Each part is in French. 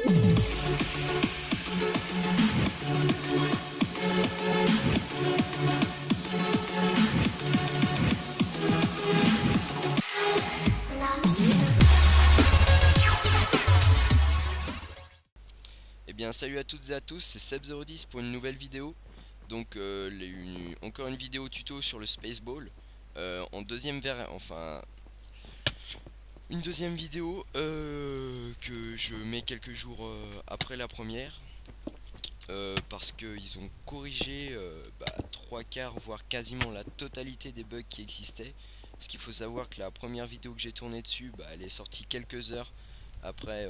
Eh bien salut à toutes et à tous, c'est Seb010 pour une nouvelle vidéo. Donc encore une vidéo tuto sur le Spaceball. En deuxième enfin une deuxième vidéo que je mets quelques jours après la première. Parce qu'ils ont corrigé trois quarts voire quasiment la totalité des bugs qui existaient. Parce qu'il faut savoir que la première vidéo que j'ai tournée dessus, elle est sortie quelques heures après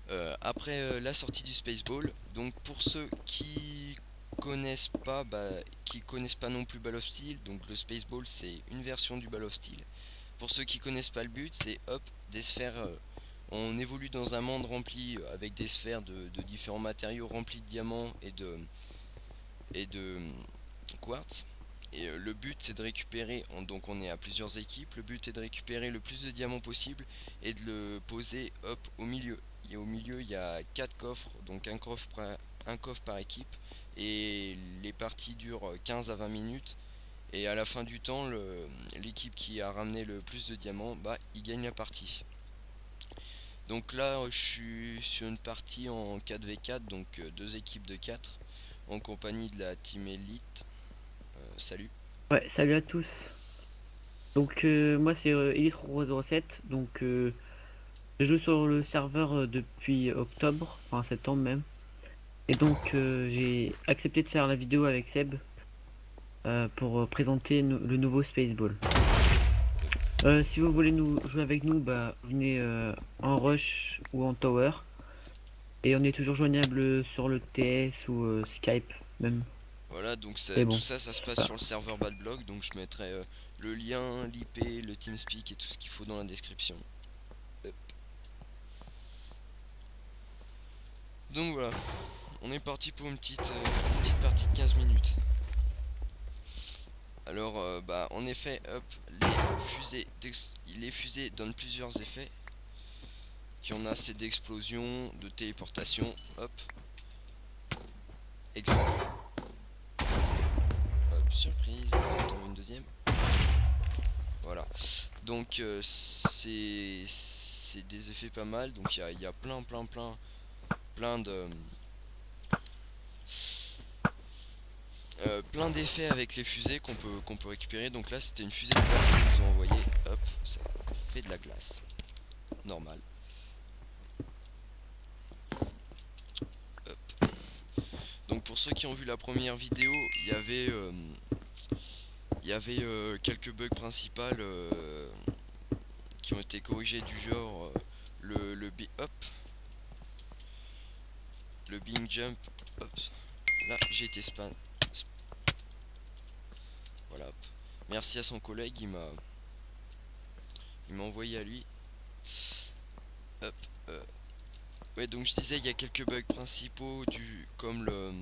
la sortie du Spaceball. Donc pour ceux qui connaissent pas non plus Ball of Steel, donc le Spaceball c'est une version du Ball of Steel. Pour ceux qui connaissent pas le but, c'est hop, des sphères. On évolue dans un monde rempli avec des sphères de différents matériaux remplis de diamants et de quartz. Et le but c'est de récupérer, donc on est à plusieurs équipes, le but est de récupérer le plus de diamants possible et de le poser hop au milieu. Et au milieu il y a 4 coffres, donc un coffre par équipe. Et les parties durent 15 à 20 minutes. Et à la fin du temps, l'équipe qui a ramené le plus de diamants, il gagne la partie. Donc là je suis sur une partie en 4v4, donc deux équipes de 4 en compagnie de la team Elite. Salut. Ouais, salut à tous. Donc moi c'est Elite007. Donc je joue sur le serveur depuis octobre, enfin septembre même. Et donc j'ai accepté de faire la vidéo avec Seb pour présenter le nouveau Spaceball. Si vous voulez nous jouer avec nous, venez en rush ou en tower. Et on est toujours joignable sur le TS ou Skype même. Voilà, donc Mais tout bon, ça, ça se passe voilà. sur le serveur Badblog, donc je mettrai le lien, l'IP, le TeamSpeak et tout ce qu'il faut dans la description. Hop. Donc voilà, on est parti pour une petite partie de 15 minutes. Alors, en effet, hop, les fusées donnent plusieurs effets. Qui en a, c'est d'explosion, de téléportation, hop. Exemple. Hop, surprise, on tombe une deuxième. Voilà. Donc c'est des effets pas mal. Donc il y a plein de plein d'effets avec les fusées qu'on peut récupérer. Donc là c'était une fusée de glace qu'ils nous ont envoyé. Hop, ça fait de la glace. Normal. Hop. Donc pour ceux qui ont vu la première vidéo, il y avait quelques bugs principaux qui ont été corrigés du genre hop, le beam jump. Hop. Là j'ai été spam. Voilà. Hop. Merci à son collègue, il m'a envoyé à lui. Hop. Ouais, donc je disais, il y a quelques bugs principaux comme le.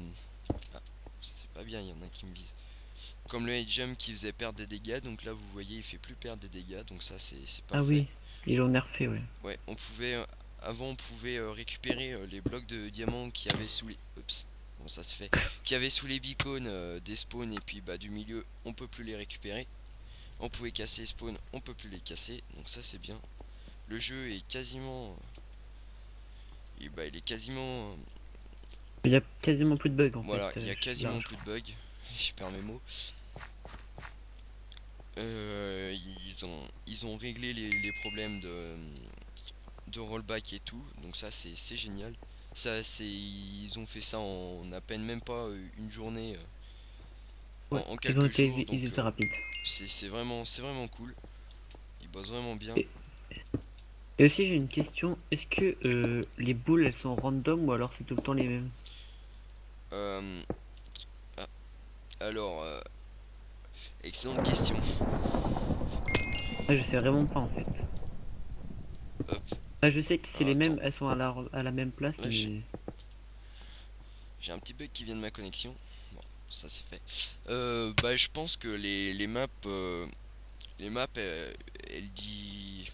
Ah, c'est pas bien, il y en a qui me disent. Comme le head jump qui faisait perdre des dégâts, donc là vous voyez, il fait plus perdre des dégâts, donc ça c'est Ah parfait. oui, ils l'ont nerfé, ouais. Ouais, avant on pouvait récupérer les blocs de diamants qui avaient sous les. Oups, bon ça se fait. Qui avaient sous les beacons des spawns et puis du milieu, on peut plus les récupérer. On pouvait casser les spawns, on peut plus les casser, donc ça c'est bien. Le jeu est quasiment. Il est quasiment. Il y a quasiment plus de bugs en fait. Voilà, il y a Là, quasiment je plus crois. de bugs. Je perds mes mots. Ils ont réglé les problèmes de rollback et tout, donc ça c'est génial. Ils ont fait ça en à peine même pas une journée, Ouais, en ils ont quelques jours, été, ils donc étaient rapides. c'est vraiment cool. Ils bossent vraiment bien. Et, et aussi j'ai une question, est-ce que les boules elles sont random ou alors c'est tout le temps les mêmes? Euh, ah, alors, excellente question. Ah je sais vraiment pas en fait. Hop, Ah je sais que c'est alors les mêmes, attends, elles sont à la même place là mais... j'ai un petit bug qui vient de ma connexion. Bon, ça c'est fait. Je pense que les maps, elles dit.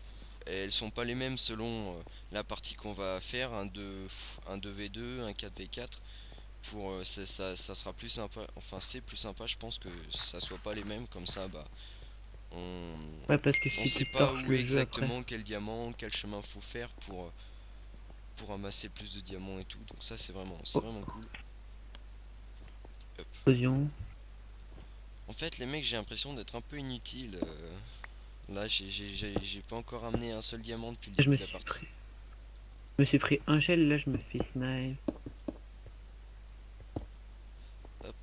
elles sont pas les mêmes selon la partie qu'on va faire, un 2v2, un 4v4. Pour ça sera plus sympa, enfin c'est plus sympa, je pense que ça soit pas les mêmes, comme ça bah on Ouais, parce que on si sait tu pas torches où est le jeu après. exactement quel diamant, quel chemin faut faire pour amasser plus de diamants et tout. Donc ça c'est Oh, vraiment cool. Hop. explosion. En fait les mecs j'ai l'impression d'être un peu inutile. Là j'ai pas encore amené un seul diamant depuis le Je début me de la suis partie. pris, je me suis pris un gel, là je me fais snipe. Hop.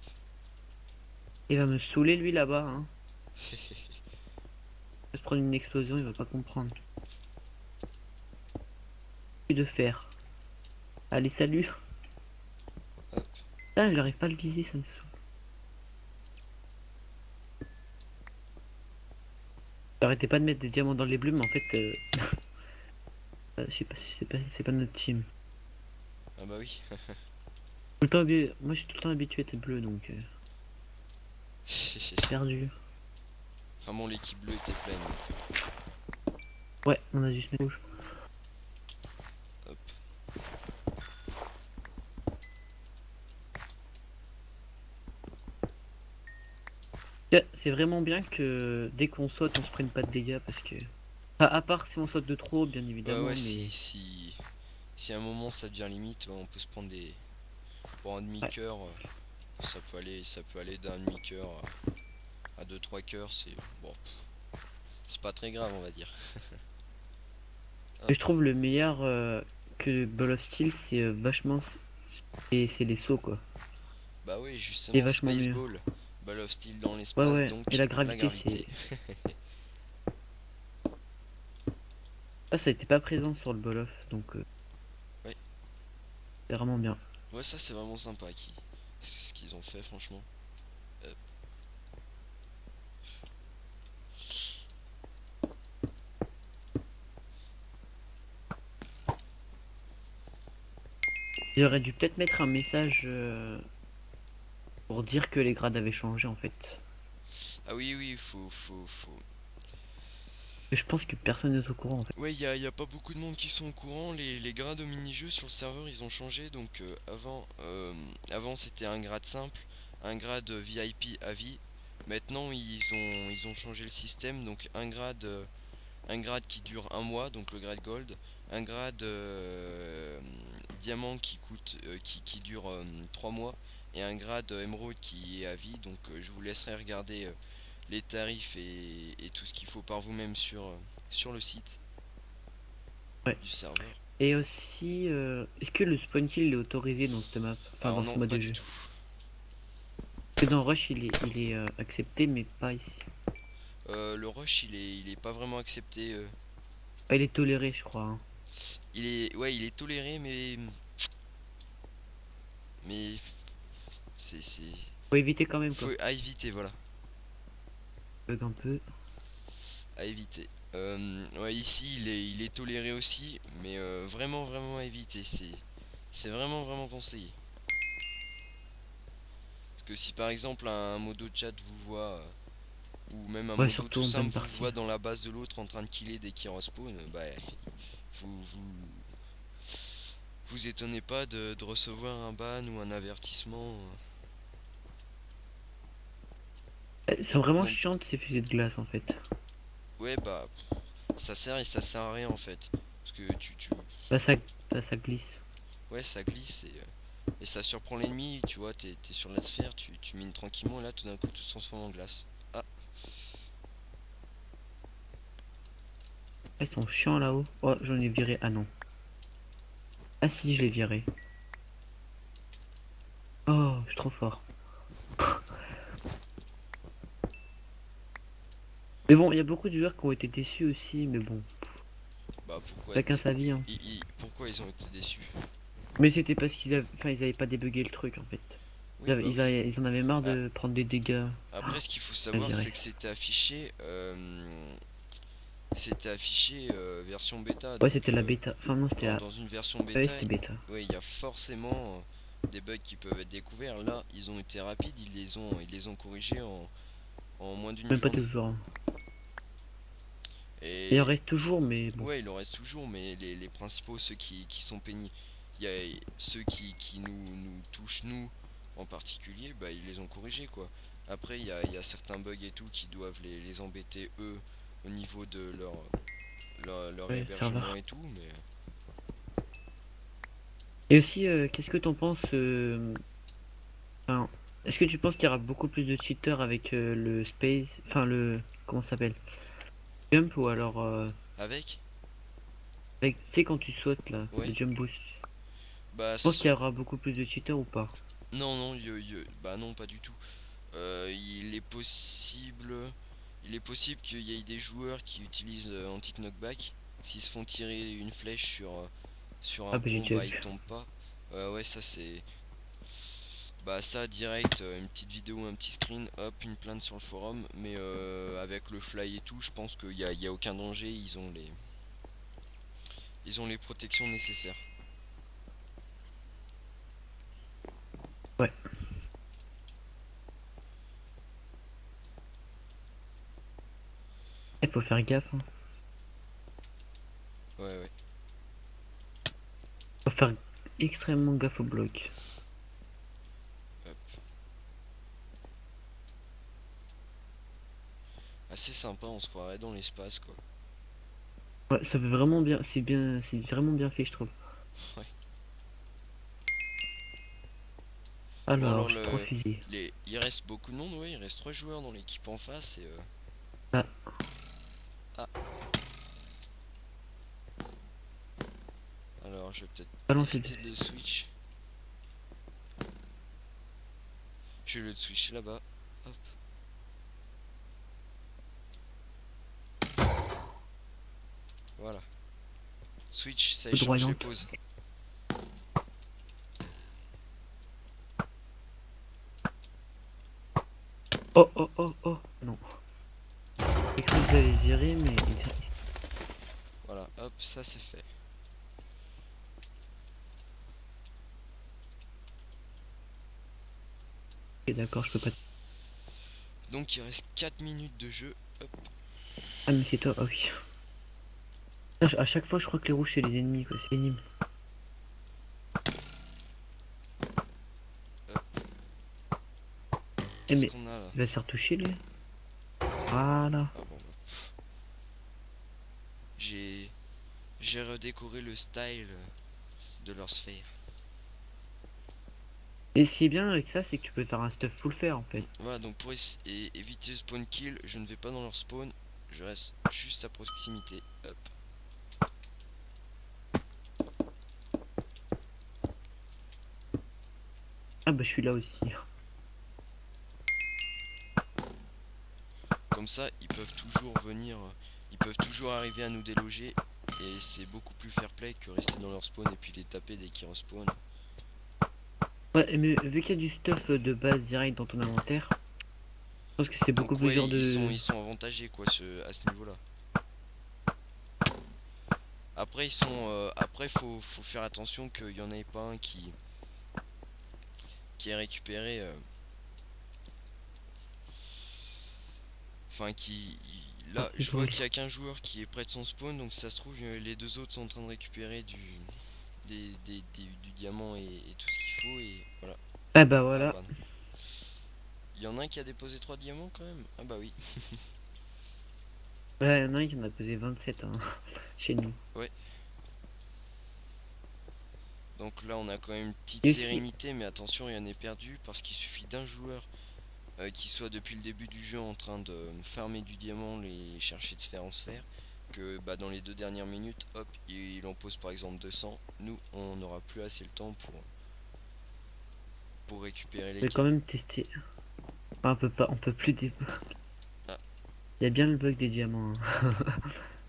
Il va me saouler lui là-bas, hein. Il va se prendre une explosion, il va pas comprendre. Plus de fer. Allez, salut. Hop. Ah, j'arrive pas à le viser, ça me saoule. Arrêtez pas de mettre des diamants dans les bleus, mais en fait, je sais pas, c'est pas notre team. Ah bah oui. Tout le temps, moi je suis tout le temps habitué à être bleu, donc perdu. Enfin bon l'équipe bleue était pleine donc, Ouais, on a juste mis rouge. hop. Tiens, c'est vraiment bien que dès qu'on saute, on se prenne pas de dégâts parce que. Enfin, à part si on saute de trop, bien Ouais évidemment, ouais mais. si à un moment ça devient limite, ouais, on peut se prendre des. Pour un Ouais. demi-cœur, ça peut aller d'un demi-cœur à deux trois cœurs, c'est bon, c'est pas très grave on va dire. Hop. Et je trouve le meilleur que Ball of Steel, c'est vachement. C'est les sauts quoi. Bah oui, C'est justement, vachement mieux. Spaceball, Ball of Steel dans Ouais, l'espace, ouais. Et donc la la gravité, c'est. gravité. Ça a été pas présent sur le Ball of, donc Ouais, c'est vraiment bien. ouais, ça c'est vraiment sympa ce qu'ils ont fait, franchement. Hop. J'aurais dû peut-être mettre un message pour dire que les grades avaient changé en fait. Ah oui, oui, faut. Mais je pense que personne n'est au courant en fait. Ouais, y a pas beaucoup de monde qui sont au courant. Les grades au mini-jeu sur le serveur ils ont changé. Donc avant c'était un grade simple, un grade VIP à vie. Maintenant ils ont changé le système. Donc un grade qui dure un mois, donc le grade gold. Un grade diamant qui dure 3 mois. Et un grade émeraude qui est à vie. Donc je vous laisserai regarder les tarifs et tout ce qu'il faut par vous-même sur le site Ouais. du serveur. Et aussi, est-ce que le spawn kill est autorisé dans cette map? Enfin, Alors dans ce non, mode pas de du jeu. tout. Parce que dans Rush, il est accepté, mais pas ici. Le rush, il est pas vraiment accepté. Ah, il est toléré, je crois, hein. Ouais, il est toléré, mais c'est, Faut éviter quand même, faut quoi. à éviter, voilà, Bug un peu. à éviter. Ouais, ici, il est toléré aussi, mais vraiment à éviter. C'est vraiment conseillé. Parce que si par exemple un modo chat vous voit, ou même un Ouais, modo surtout tout en pleine simple vous partie. voit dans la base de l'autre en train de killer dès qu'il respawn, bah vous étonnez pas de recevoir un ban ou un avertissement. Elles sont vraiment Donc, chiantes, ces fusées de glace, en fait. ouais, bah, ça sert et ça sert à rien en fait. Parce que Bah, ça glisse. ouais, ça glisse et ça surprend l'ennemi. Tu vois, t'es sur la sphère, tu mines tranquillement et là tout d'un coup tout se transforme en glace. Ah, Ah, ils sont chiants là-haut. Oh, j'en ai viré. Ah non. Ah si, je l'ai viré. Oh, je suis trop fort. Mais bon, il y a beaucoup de joueurs qui ont été déçus aussi, mais bon, bah pourquoi chacun sa vie, hein. pourquoi ils ont été déçus? Mais c'était parce enfin, ils avaient pas débugué le truc, en fait. Oui, bah oui. Ils en avaient marre Ah, de prendre des dégâts après, ce qu'il faut à savoir, virer. c'est que c'était affiché version bêta. Ouais, Donc c'était la bêta. Enfin, non, c'était la. dans une version Ouais, bêta, c'était bêta. ouais, il y a forcément des bugs qui peuvent être découverts. Là, ils ont été rapides, ils les ont corrigés en moins d'une Même pas journée. toujours, hein. Il en Et reste toujours, mais bon. ouais, il en reste toujours, mais les principaux, ceux qui sont pénibles, il y a ceux qui nous touchent, nous, en particulier, bah, ils les ont corrigés, quoi. Après, il y a certains bugs et tout qui doivent les embêter, eux, au niveau de leur Ouais, hébergement serveur. et tout, mais Et aussi, qu'est-ce que t'en penses enfin, est-ce que tu penses qu'il y aura beaucoup plus de cheaters avec le space, enfin le, comment ça s'appelle? Jump ou alors avec, avec, tu sais quand tu sautes là, ouais, le jump boost. bah, Je pense qu'il y aura beaucoup plus de cheaters ou pas? non, non, bah non, pas du tout. Il est possible, qu'il y ait des joueurs qui utilisent anti-knockback. S'ils se font tirer une flèche sur Ah un bah j'ai pont, déjà bah ils vu. tombent pas. Ouais, ça c'est. Bah ça direct, une petite vidéo, un petit screen, hop, une plainte sur le forum. Mais avec le fly et tout, je pense qu'il y a aucun danger. Ils ont les protections nécessaires. Ouais, il faut faire gaffe, hein. Ouais, ouais. Faut faire extrêmement gaffe au bloc. Hop. Assez sympa, on se croirait dans l'espace quoi. Ouais, ça fait vraiment bien, c'est vraiment bien fait, je trouve. Ouais. Bon Alors, alors j'ai 3 fusils. il reste beaucoup de monde, ouais, il reste 3 joueurs dans l'équipe en face et Ah, ah, alors je vais peut-être balancer éviter de le dessus. switch. Je vais le switcher là-bas. Hop. Voilà. Switch, ça échange les Foudroyante. poses. Oh, oh, oh, oh, non. J'ai cru que j'allais virer, mais Voilà, hop, ça c'est fait. ok, d'accord, je peux pas. Donc il reste 4 minutes de jeu. Hop, Ah, mais c'est toi, ah oui. À chaque fois, je crois que les rouges, c'est les ennemis, quoi, c'est pénible. hop. Eh, Qu'est-ce mais qu'on a là? il va se faire toucher, lui. Voilà. Ah bon, bah, j'ai j'ai redécoré le style de leur sphère. Et ce qui est bien avec ça, c'est que tu peux faire un stuff full fair, en fait. Voilà, donc pour éviter le spawn kill, je ne vais pas dans leur spawn, je reste juste à proximité. Hop. Ah, bah, je suis là aussi. Comme ça, ils peuvent toujours arriver à nous déloger. Et c'est beaucoup plus fair play que rester dans leur spawn et puis les taper dès qu'ils respawnent. Ouais, mais vu qu'il y a du stuff de base direct dans ton inventaire, je pense que c'est beaucoup Donc plus ouais, dur de. ils sont avantagés quoi à ce niveau-là. Après, après faut faire attention qu'il y en ait pas un qui est récupéré. Enfin, Ah, là, il je faut vois aller. qu'il y a qu'un joueur qui est près de son spawn, donc ça se trouve, les deux autres sont en train de récupérer du diamant et tout ce qu'il faut, et voilà. Ah, bah, Ah voilà. bah non. Il y en a un qui a déposé 3 diamants quand même. Ah bah oui. Ouais, il y en a un qui en a pesé 27 hein, chez nous. Ouais. Donc là, on a quand même une petite Et aussi, sérénité, mais attention, rien n'est perdu parce qu'il suffit d'un joueur qui soit depuis le début du jeu en train de farmer du diamant et chercher de sphère en sphère, que bah, dans les 2 dernières minutes, hop, il en pose par exemple 200. Nous, on n'aura plus assez le temps pour récupérer je les vais quand kills. même tester. Enfin, on peut plus. Ah, Il y a bien le bug des diamants, hein.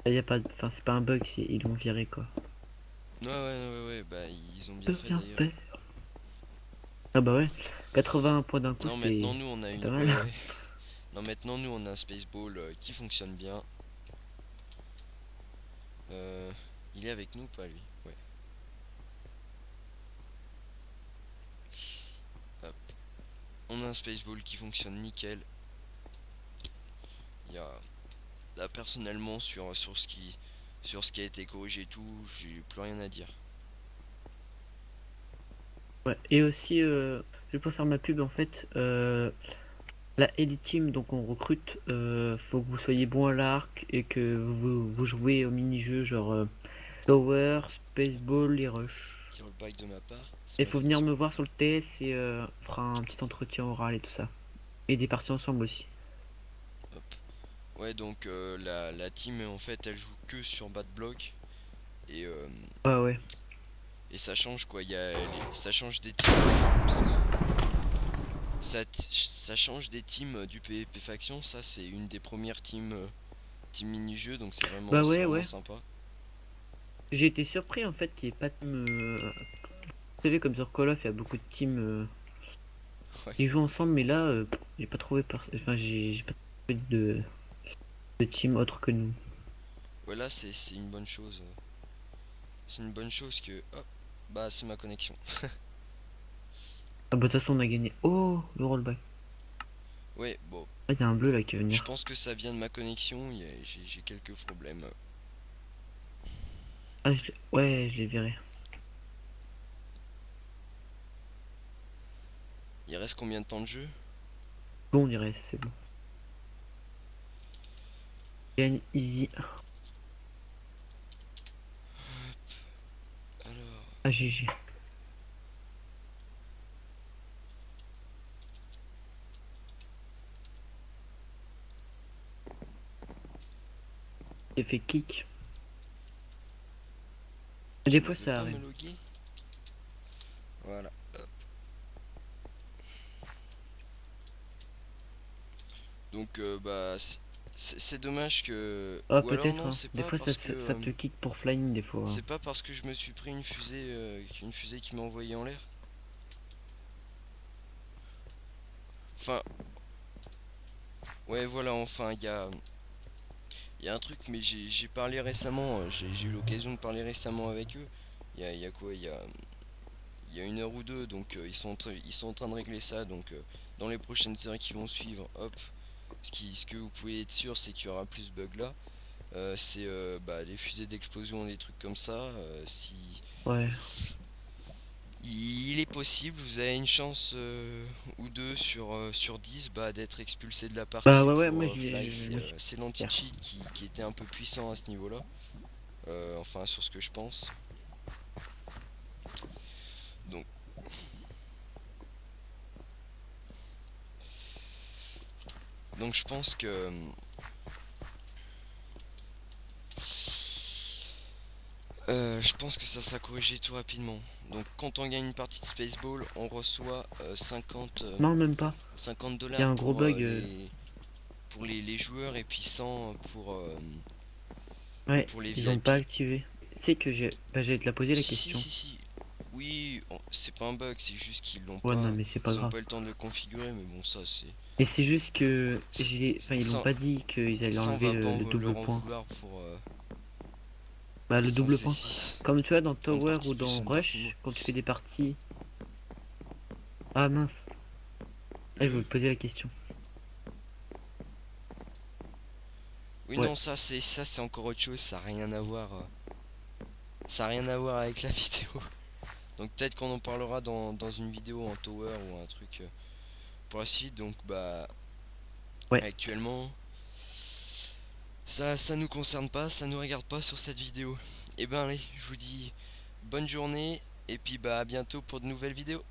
Il y a pas, enfin, c'est pas un bug, ils l'ont viré, quoi. ouais, ouais, ouais, ouais, bah ils ont bien Peut fait rien d'ailleurs. faire. Ah, bah, ouais. 81 points d'un coup, Non, maintenant nous on a c'est une. pas mal. Ouais, ouais. Non, maintenant nous on a un Spaceball qui fonctionne bien. Euh, il est avec nous, pas lui. Ouais. Hop. On a un Spaceball qui fonctionne nickel. Il y a là personnellement sur ce qui a été corrigé et tout, j'ai plus rien à dire. Ouais. Et aussi, je vais pas faire ma pub en fait. La Elite Team, donc on recrute, faut que vous soyez bon à l'arc et que vous jouez au mini-jeu genre Tower, Spaceball et Rush. Tire le bac de ma part, c'est Et ma faut venir connexion. me voir sur le TS et on fera un petit entretien oral et tout ça. Et des parties ensemble aussi. Hop. Ouais, donc la team en fait elle joue que sur bas de bloc et, euh, Ouais, ouais. et ça change quoi. Ça change des teams. Ça change des teams du PvP faction. Ça, c'est une des premières team mini-jeu, donc Bah c'est ouais, vraiment ouais. sympa. J'ai été surpris en fait qu'il n'y ait pas de team. Vous savez, comme sur Call of, il y a beaucoup de teams Ouais. qui jouent ensemble, mais là, j'ai pas trouvé. Enfin, j'ai pas trouvé de team autre que nous. Voilà, c'est une bonne chose. C'est une bonne chose que. Hop, bah, c'est ma connexion. Ah bah de toute façon, on a gagné. Oh, le rollback. Ouais, bon, Ah, il y a un bleu là qui va je venir. pense que ça vient de ma connexion. J'ai quelques problèmes. Ah, ouais, je l'ai viré. Il reste combien de temps de jeu? Bon, on dirait, c'est bon. Gagne easy. Alors, Ah, GG. J'ai fait kick. Et des je fois, n'arrive ça pas à me arrive. loguer. Voilà. Hop. Donc, bah, c'est dommage que. Ah, Ou alors peut-être, non, hein. Des fois, ça te kick pour flying, des fois, hein. c'est pas parce que je me suis pris une fusée qui m'a envoyé en l'air. Enfin, ouais, voilà, enfin, il y a un truc, mais j'ai parlé récemment, j'ai eu l'occasion de parler récemment avec eux. Il y a quoi? Il y a une heure ou deux, donc ils sont en train de régler ça. Donc, dans les prochaines heures qui vont suivre, hop, ce que vous pouvez être sûr, c'est qu'il y aura plus ce bug là. C'est bah, les fusées d'explosion, des trucs comme ça. Si Ouais. il est possible, vous avez une chance ou deux sur 10 bah, d'être expulsé de la Bah, partie ouais, ouais, pour moi, Fly. je me suis C'est fait. l'anti-cheat qui était un peu puissant à ce niveau-là. Enfin, sur ce que je pense. Donc, donc je pense que. Je pense que ça sera corrigé tout rapidement. Donc, quand on gagne une partie de Spaceball, on reçoit Non, même pas. $50 Il y a un gros bug. pour les joueurs et puis 100 Ouais, pour les ils ont pas VIP. activé. Tu sais que j'allais te la poser la Si, si, question. si, si. Oui, c'est pas un bug, c'est juste qu'ils l'ont Ouais, non, pas. mais c'est pas Ils ont grave. pas eu le temps de le configurer, mais bon, ça c'est. Et c'est juste que enfin, ils l'ont Ça, pas dit qu'ils allaient ça on enlever va pas le leur double en point. vouloir pour. Bah, le Ça, double point. c'est. Comme tu vois, dans Une Tower partie ou plus, dans une partie moins. Rush, quand tu fais des parties. Ah mince. Ah, je Le. voulais te poser la question. Oui, Ouais. non, ça c'est encore autre chose, ça a rien à voir. Ça a rien à voir avec la vidéo. Donc peut-être qu'on en parlera dans une vidéo en Tower ou un truc pour la suite. Donc bah Ouais. actuellement ça nous concerne pas, ça nous regarde pas sur cette vidéo. Et ben allez, je vous dis bonne journée et puis bah à bientôt pour de nouvelles vidéos.